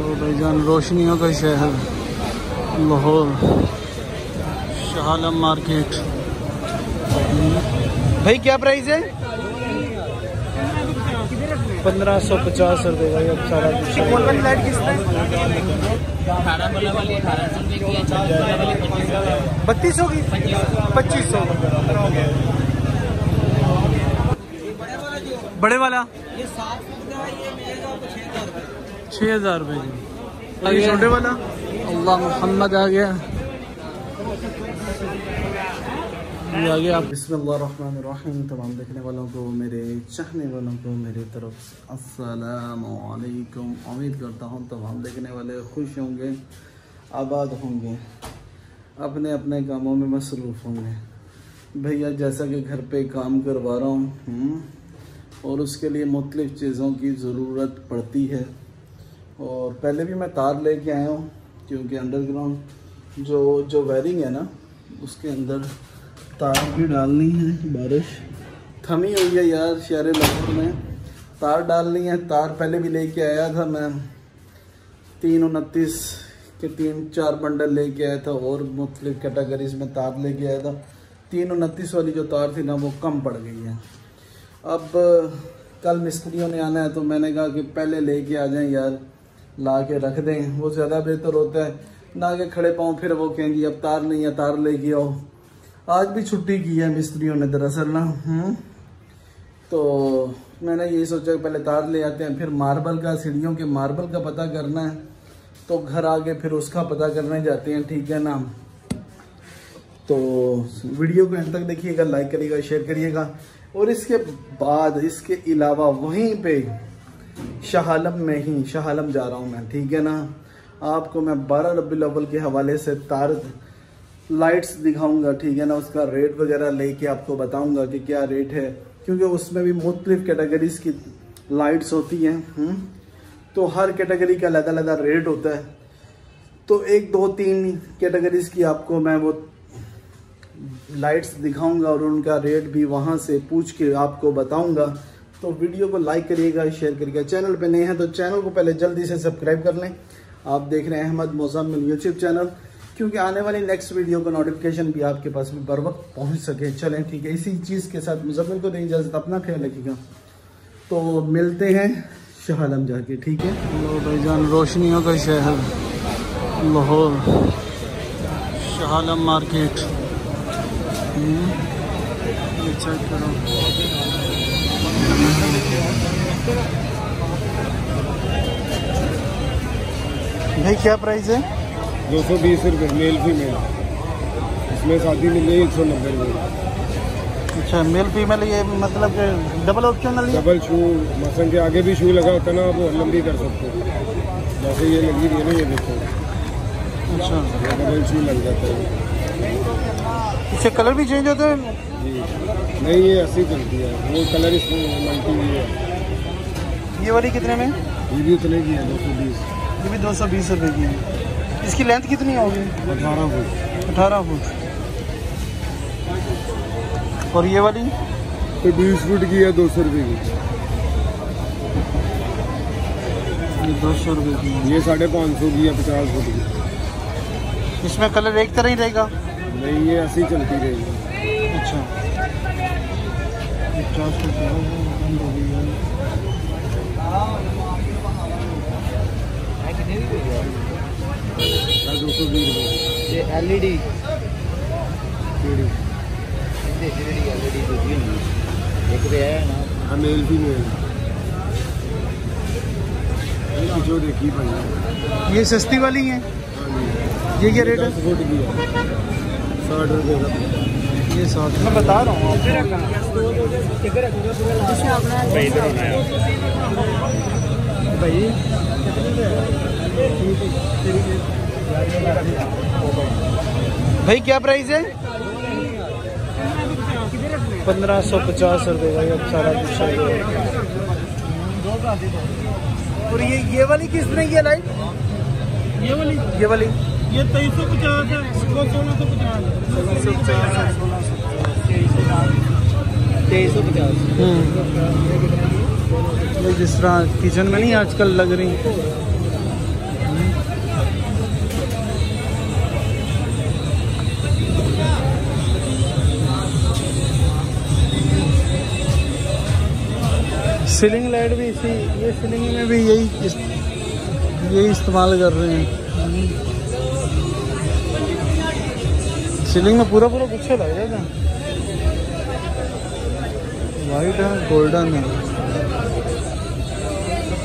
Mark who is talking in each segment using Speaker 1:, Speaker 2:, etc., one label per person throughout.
Speaker 1: लो भाईजान, रोशनियों का शहर लाहौर, शाह आलम मार्केट। भाई क्या प्राइस है? 1550 रुपये भाई। अब सारा कुछ कौन वाली लाइट किसने? 3200 की 2500। बड़े वाला ये 6000 रुपये जी। आगे छोटे वाला अल्लाह मोहम्मद आ गया, ये आ गया। बिस्मिल्लाहिर्रहमानिर्रहीम। तमाम देखने वालों को, मेरे चाहने वालों को मेरी तरफ से अस्सलामु अलैकुम। उम्मीद करता हूँ तमाम देखने वाले खुश होंगे, आबाद होंगे, अपने अपने कामों में मसरूफ़ होंगे। भैया जैसा कि घर पे काम करवा रहा हूँ और उसके लिए मुख्तलिफ़ चीज़ों की ज़रूरत पड़ती है। और पहले भी मैं तार लेके आया हूँ क्योंकि अंडरग्राउंड जो वायरिंग है ना, उसके अंदर तार भी डालनी है। बारिश थमी हुई है यार शहर लाहौर में, तार डालनी है। तार पहले भी लेके आया था मैं, 329 के 3-4 बंडल लेके आया था और मुख्तलिफ़ कैटेगरीज में तार लेके आया था। 329 वाली जो तार थी ना वो कम पड़ गई है। अब कल मिस्त्रियों ने आना है तो मैंने कहा कि पहले लेके आ जाएं यार, ला के रख दें, वो ज़्यादा बेहतर होता है ना कि खड़े पाँव फिर वो कहेंगे अब तार नहीं है, तार लेके आओ। आज भी छुट्टी की है मिस्त्रियों ने दरअसल ना। तो मैंने यही सोचा कि पहले तार ले आते हैं, फिर मार्बल का, सीढ़ियों के मार्बल का पता करना है तो घर आके फिर उसका पता करने जाते हैं, ठीक है ना। तो वीडियो को एंड तक देखिएगा, लाइक करिएगा, शेयर करिएगा। और इसके बाद इसके अलावा वहीं पे शाह आलम में ही, शाह आलम जा रहा हूँ मैं, ठीक है ना। आपको मैं 12 रबीउल अव्वल के हवाले से तार लाइट्स दिखाऊंगा, ठीक है ना। उसका रेट वगैरह लेके आपको बताऊंगा कि क्या रेट है, क्योंकि उसमें भी मुख्तलिफ कैटेगरीज की लाइट्स होती हैं। तो हर कैटेगरी का अलग अलग रेट होता है। तो 1, 2, 3 कैटेगरीज की आपको मैं वो लाइट्स दिखाऊंगा और उनका रेट भी वहां से पूछ के आपको बताऊंगा। तो वीडियो को लाइक करिएगा, शेयर करिएगा। चैनल पे नए हैं तो चैनल को पहले जल्दी से सब्सक्राइब कर लें। आप देख रहे हैं अहमद मुज़म्मिल यूट्यूब चैनल, क्योंकि आने वाली नेक्स्ट वीडियो का नोटिफिकेशन भी आपके पास भी बर वक्त पहुँच सके। चलें ठीक है, इसी चीज़ के साथ मुज़म्मिल को दें इजाज़त, अपना ख्याल रखिएगा। तो मिलते हैं शाह आलम जाके, ठीक है। लो भाईजान, रोशनियों का शहर लाहौर, शाह आलम मार्केट। ये चेक करो भाई, क्या प्राइस है?
Speaker 2: 220 रुपये मेल फीमेल। इसमें शादी मिली 190 रुपये।
Speaker 1: अच्छा, मेल फीमेल, ये मतलब कि डबल ऑप्शनल है?
Speaker 2: डबल शू, मसन के आगे भी शू लगा होता है ना, आप वो लंबी कर सकते हो। जैसे ये लगी हुई है ना, ये देखो।
Speaker 1: अच्छा,
Speaker 2: डबल शू लग जाता है।
Speaker 1: इससे कलर भी चेंज होता है?
Speaker 2: जी नहीं, ये ऐसी चलती है, वो कलर इसमें मल्टी हुई है।
Speaker 1: ये वाली कितने में?
Speaker 2: ये भी उतने की है, 220।
Speaker 1: ये भी 220 रुपये की है। इसकी लेंथ कितनी होगी?
Speaker 2: 18 फुट।
Speaker 1: 18 फुट। और ये वाली?
Speaker 2: तो 20 फुट की है, 200 रुपये की।
Speaker 1: ये 200 रुपये की।
Speaker 2: ये 550 की है, 50 फुट की।
Speaker 1: इसमें कलर एक तरह ही रहेगा?
Speaker 2: नहीं, ये ऐसी चलती रहेगी।
Speaker 1: अच्छा, 50 रुपये बंद हो गई है।
Speaker 2: ये LED एक पे है ना, मेल भी मेल जो देखी भाई।
Speaker 1: ये सस्ती वाली है? ये क्या रेट है?
Speaker 2: 10 फुट की है, 60 रुपये का।
Speaker 1: ये 60 मैं बता रहा हूँ भाई। भाई क्या प्राइस है? 1550 रुपये भाई। अब सारा कुछ है। और ये वाली किस तरह की है लाइट? ये वाली ये 2350 है, 1650 2350। जिस तरह किचन में नहीं आजकल लग रही, सीलिंग लाइट भी इसी, ये सीलिंग में भी यही इस्तेमाल कर रहे हैं। सीलिंग में पूरा गुच्छा लग जाता है। वाइट है, गोल्डन है।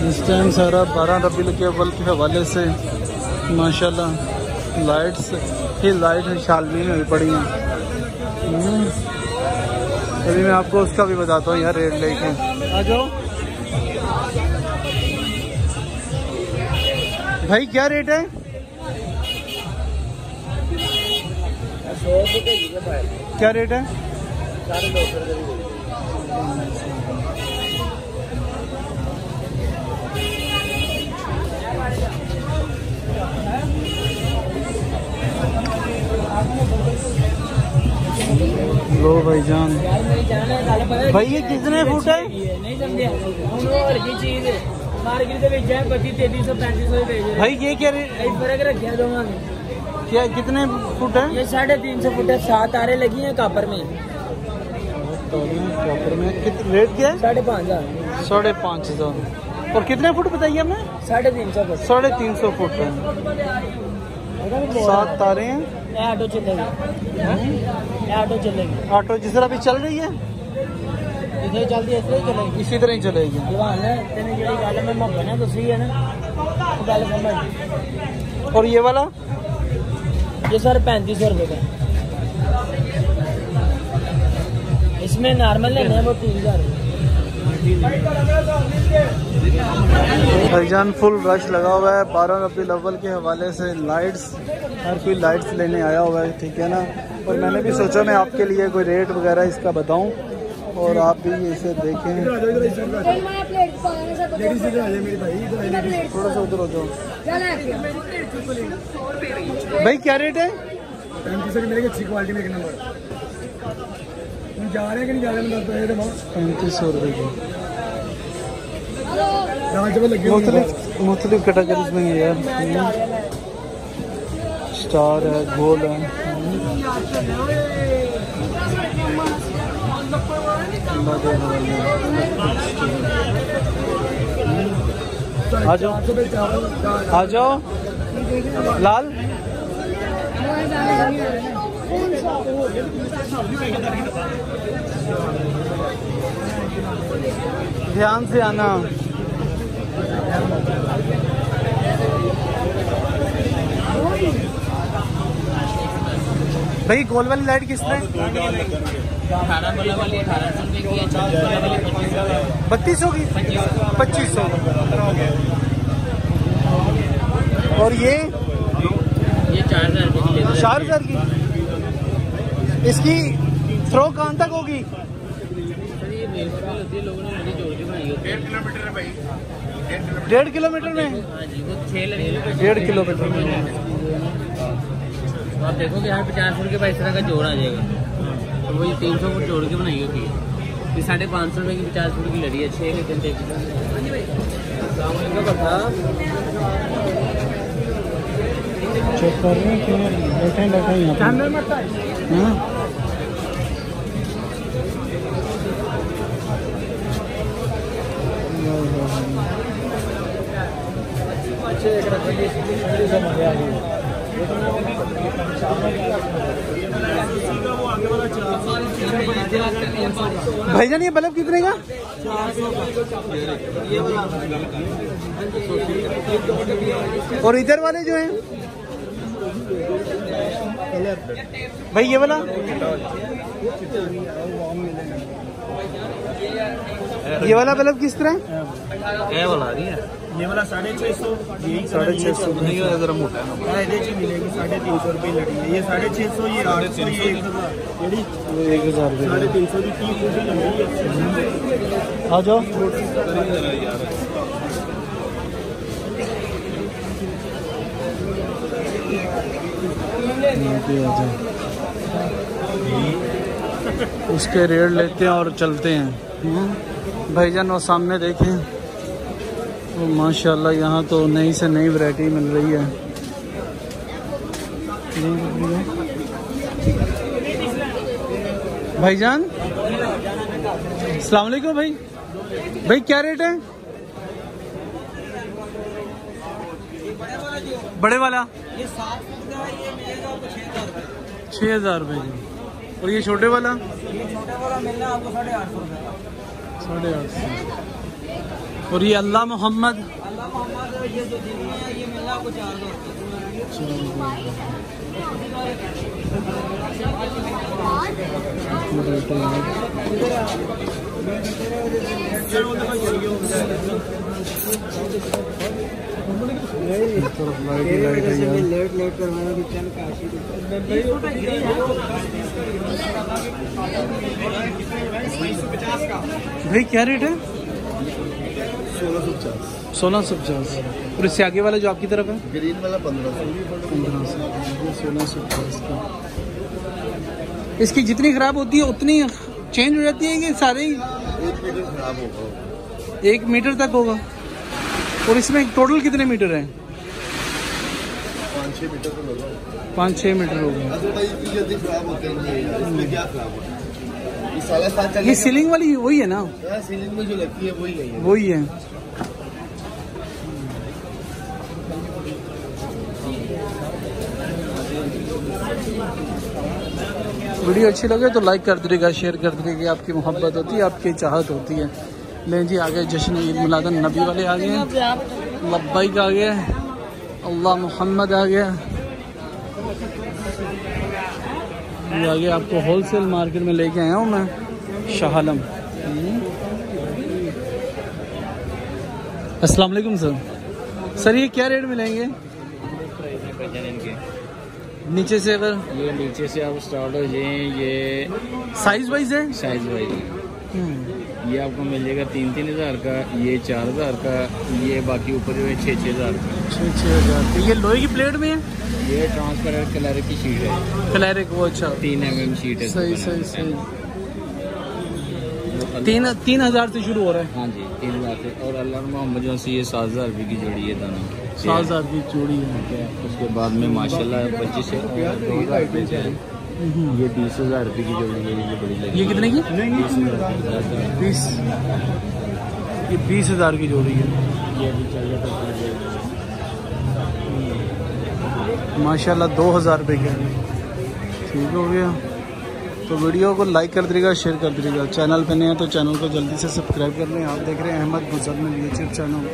Speaker 1: इस टाइम सारा 12 रबीउल अव्वल के हवाले से माशाल्लाह लाइट्स ही लाइट शालमी में भी पड़ी हैं। अभी मैं आपको उसका भी बताता हूँ यार, रेट लेके आ जाओ भाई। क्या रेट है?
Speaker 3: 100 रुपये।
Speaker 1: क्या रेट है?
Speaker 3: 250
Speaker 1: लो भाईजान। भाई ये कितने फुट है?
Speaker 3: नहीं समझे चीज मार्केट के 3200 3500
Speaker 1: भाई ये क्या रेट?
Speaker 3: फर्क रखा दोनों ने।
Speaker 1: क्या कितने फुट है?
Speaker 3: ये 350 फुट है। 7 तारे लगी हैं कापर में।
Speaker 1: कापर में रेट क्या है?
Speaker 3: 5,500।
Speaker 1: 5,500। और कितने फुट बताइए हमें?
Speaker 3: 350 फुट।
Speaker 1: 350 फुट है। 7 तारे हैं।
Speaker 3: ऑटो चलेगी। ऑटो चलेगी।
Speaker 1: ऑटो जिस तरह अभी चल रही है
Speaker 3: इधर चलती है, इस चलेगी।
Speaker 1: इसी तरह ही चलेगी।
Speaker 3: हलवान है तेने जी गल मैं मौका ना दसी है ना गल समझ।
Speaker 1: और ये वाला?
Speaker 3: ये सर 3500 रुपये का। इसमें नॉर्मल लेना है वो 3000।
Speaker 1: भाईजान फुल रश लगा हुआ है 12 रबीउल अव्वल के हवाले से। लाइट्स, हर कोई लाइट्स लेने आया हुआ है, ठीक है ना। और मैंने भी सोचा मैं आपके लिए कोई रेट वगैरह इसका बताऊं और आप भी इसे देखें। थोड़ा सा उधर हो जाओ भाई। क्या रेट है? 3500 रुपये की। मुख्तलिफ कैटेगरीज में ये है। स्टार है, गोल्ड है। आ जाओ आ जाओ लाल। ध्यान से आना। भाई गोल वाली लाइट किस तरह? 3200 की। 2500। और ये 4000 की। इसकी थ्रो कहाँ तक होगी? 1.5 किलोमीटर में। 1.5 किलोमीटर में।
Speaker 3: आप देखोगे यहाँ 50 फुट के इस तरह का जोड़ आ जाएगा। तो वही 300 फुट जोड़ के बनाई होगी। ये 550 रुपये की 50 फुट की लड़ी है। 6 घंटे की।
Speaker 1: चेक कर रहे हैं कि बैठे यहाँ भाईजान ये बल्ब कितने का? और इधर वाले जो हैं भाई ये वाला? ये वाला बल्ब किस तरह?
Speaker 3: ये वाला नहीं है।
Speaker 2: ये वाला 650।
Speaker 1: 650
Speaker 2: नहीं जरा मोटा है। मिलेगी 350 रुपये लड़ी है। ये 650, ये 800, ये 1000।
Speaker 1: 1000
Speaker 2: 350 की 30 फुट लगी है।
Speaker 1: आ जाओ। उसके रेट लेते हैं और चलते हैं। भाईजान वो सामने देखें, तो माशाल्लाह यहाँ तो नई से नई वैरायटी मिल रही है। भाईजान अस्सलाम वालेकुम भाई। भाई क्या रेट है बड़े वाला?
Speaker 4: ये 7 फुट का है, ये मिलेगा आपको 6,000
Speaker 1: 6,000 रुपये की। और ये छोटे वाला?
Speaker 4: ये छोटे वाला मिलना आपको 850 रुपये का।
Speaker 1: 850। और ये अल्लाह मोहम्मद?
Speaker 4: अल्लाह मोहम्मद ये जो दिल्ली है ये मिलना आपको 4,000 लेट करवाना भी चल काशी।
Speaker 1: भाई क्या रेट है?
Speaker 2: 1650।
Speaker 1: 1650। और इससे आगे वाला जो आपकी तरफ है?
Speaker 2: ग्रीन वाला 1500।
Speaker 1: 1650 का। इसकी जितनी खराब होती है उतनी चेंज हो जाती है कि सारे ही?
Speaker 2: 1 मीटर खराब होगा।
Speaker 1: 1 मीटर तक होगा। और इसमें टोटल कितने मीटर हैं?
Speaker 2: 5-6 मीटर तो लगा।
Speaker 1: 5-6 मीटर होगा।
Speaker 2: जल्दी खराब होते हैं इसमें क्या खराब होता है? ये 7.5
Speaker 1: ये सीलिंग वाली वही है ना?
Speaker 2: सीलिंग में जो लगती है वही है।
Speaker 1: वही है। वीडियो अच्छी लगे तो लाइक कर दीजिएगा, शेयर कर दीजिएगा। आपकी मोहब्बत होती है, आपकी चाहत होती है। लें जी आगे जश्न ईद मिलादुन नबी वाले आ गए हैं। लब्बैक आ गया, अल्लाह मोहम्मद आ गया। ये आगे आपको होलसेल मार्केट में लेके आया हूँ मैं, शाह आलम। अस्सलाम वालेकुम सर। सर ये क्या रेट मिलेंगे नीचे से? अगर
Speaker 3: ये नीचे से आप स्टार्ट हो जाए, ये
Speaker 1: साइज वाइज है?
Speaker 3: साइज वाइज ये आपको मिल जाएगा 3-3 हज़ार का, ये 4,000 का, ये बाकी ऊपर जो है 6-6 हज़ार का।
Speaker 1: 6-6 हज़ार। ये लोहे की प्लेट में है?
Speaker 3: ये ट्रांसपेरेंट कलर की शीट है।
Speaker 1: क्लैरिक वो? अच्छा
Speaker 3: 3 mm शीट है।
Speaker 1: सही सही सही। 3,000 से शुरू हो रहा है?
Speaker 3: हाँ जी 3,000 से। और अल्लाह मोहम्मद जो सी ये 7,000 रुपये की जोड़ी है दाना।
Speaker 1: 7,000 की जोड़ी है।
Speaker 3: उसके बाद में माशाल्लाह 25 से 2,000 रुपये से ये 20,000 रुपये की जोड़ी है। ये बड़ी लगी।
Speaker 1: ये कितने की? 20। ये 20,000 की जोड़ी है।
Speaker 3: ये अभी चल रहा था
Speaker 1: माशाल्लाह 2,000 रुपये का। ठीक हो गया। तो वीडियो को लाइक कर दीजिएगा, शेयर कर दीजिएगा। चैनल पे नए हैं तो चैनल को जल्दी से सब्सक्राइब कर लें। आप देख रहे हैं अहमद मुज़म्मिल यूट्यूब चैनल।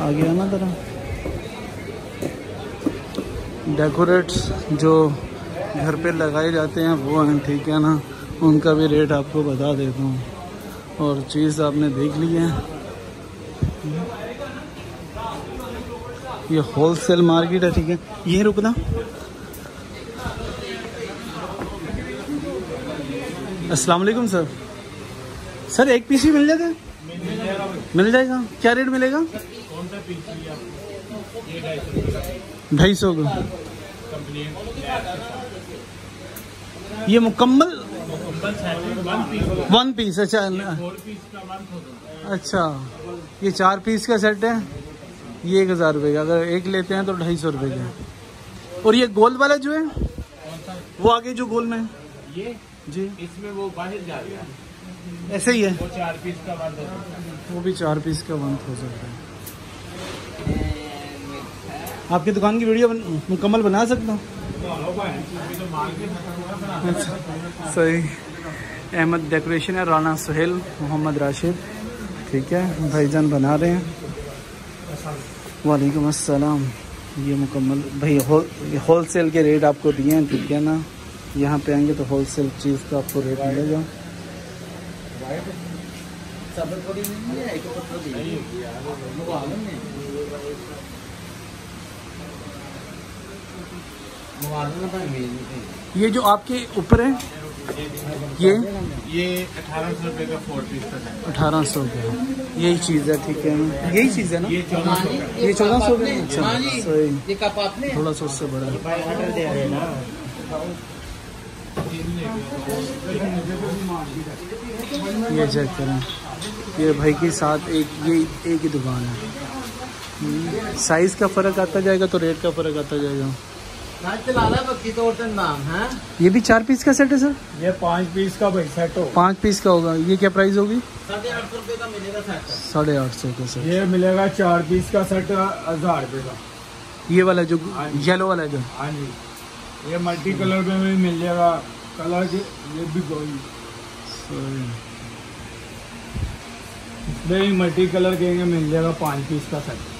Speaker 1: आ गया ना तरह डेकोरेट्स जो घर पे लगाए जाते हैं वो हैं, ठीक है ना? उनका भी रेट आपको बता देता हूँ। और चीज़ आपने देख ली है। ये होलसेल मार्केट है, ठीक है? ये रुकना। अस्सलाम वालेकुम सर। सर एक पीस ही मिल जाएगा? मिल जाएगा। क्या रेट मिलेगा? 250 का। ये मुकम्मल 1 पीस? अच्छा अच्छा। ये 4 पीस का सेट है। ये 1,000 रुपये का। अगर एक लेते हैं तो 250 रुपये का। और ये गोल वाला जो है वो आगे जो गोल में
Speaker 3: ये
Speaker 1: जी,
Speaker 3: इसमें वो बाहर जा रहा है।
Speaker 1: ऐसे ही है?
Speaker 3: वो 4 पीस का बंद होता है।
Speaker 1: वो भी 4 पीस का 1,000 है। आपकी दुकान की वीडियो मुकम्मल बना सकता हूँ? अच्छा सही। अहमद डेकोरेशन है, राना सुहेल, मोहम्मद राशिद। ठीक है भाईजान बना रहे हैं। वालेकुम अस्सलाम। ये मुकम्मल भाई होलसेल के रेट आपको दिए हैं, ठीक है ना? यहाँ पे आएंगे तो होलसेल चीज़ का आपको रेट मिलेगा। ये जो आपके ऊपर है ये
Speaker 3: 1800 रुपये का 4 पीस का है।
Speaker 1: 1800 का यही चीज़ है, ठीक है ना? यही चीज़ है ना?
Speaker 3: ये 1400 का।
Speaker 1: ये 1400 का। अच्छा सही।
Speaker 4: ये कप आपने
Speaker 1: थोड़ा सा उससे बड़ा है। ये चेक करें। ये भाई के साथ एक ही दुकान है। साइज़ का फ़र्क आता जाएगा तो रेट का फ़र्क आता जाएगा। ये भी 4 पीस का सेट है सर?
Speaker 2: ये 5 पीस का भाई सेट हो।
Speaker 1: 5 पीस का होगा। ये क्या प्राइस होगी?
Speaker 3: 850 रुपये का मिलेगा सेट।
Speaker 1: 850 का सेट।
Speaker 2: ये मिलेगा 4 पीस का सेट 1000 रुपये का।
Speaker 1: ये वाला जो येलो वाला जो?
Speaker 2: हाँ जी, ये मल्टी कलर में भी मिल जाएगा। कलर के ये भी गोल्ड मल्टी कलर के मिल जाएगा 5 पीस का सेट।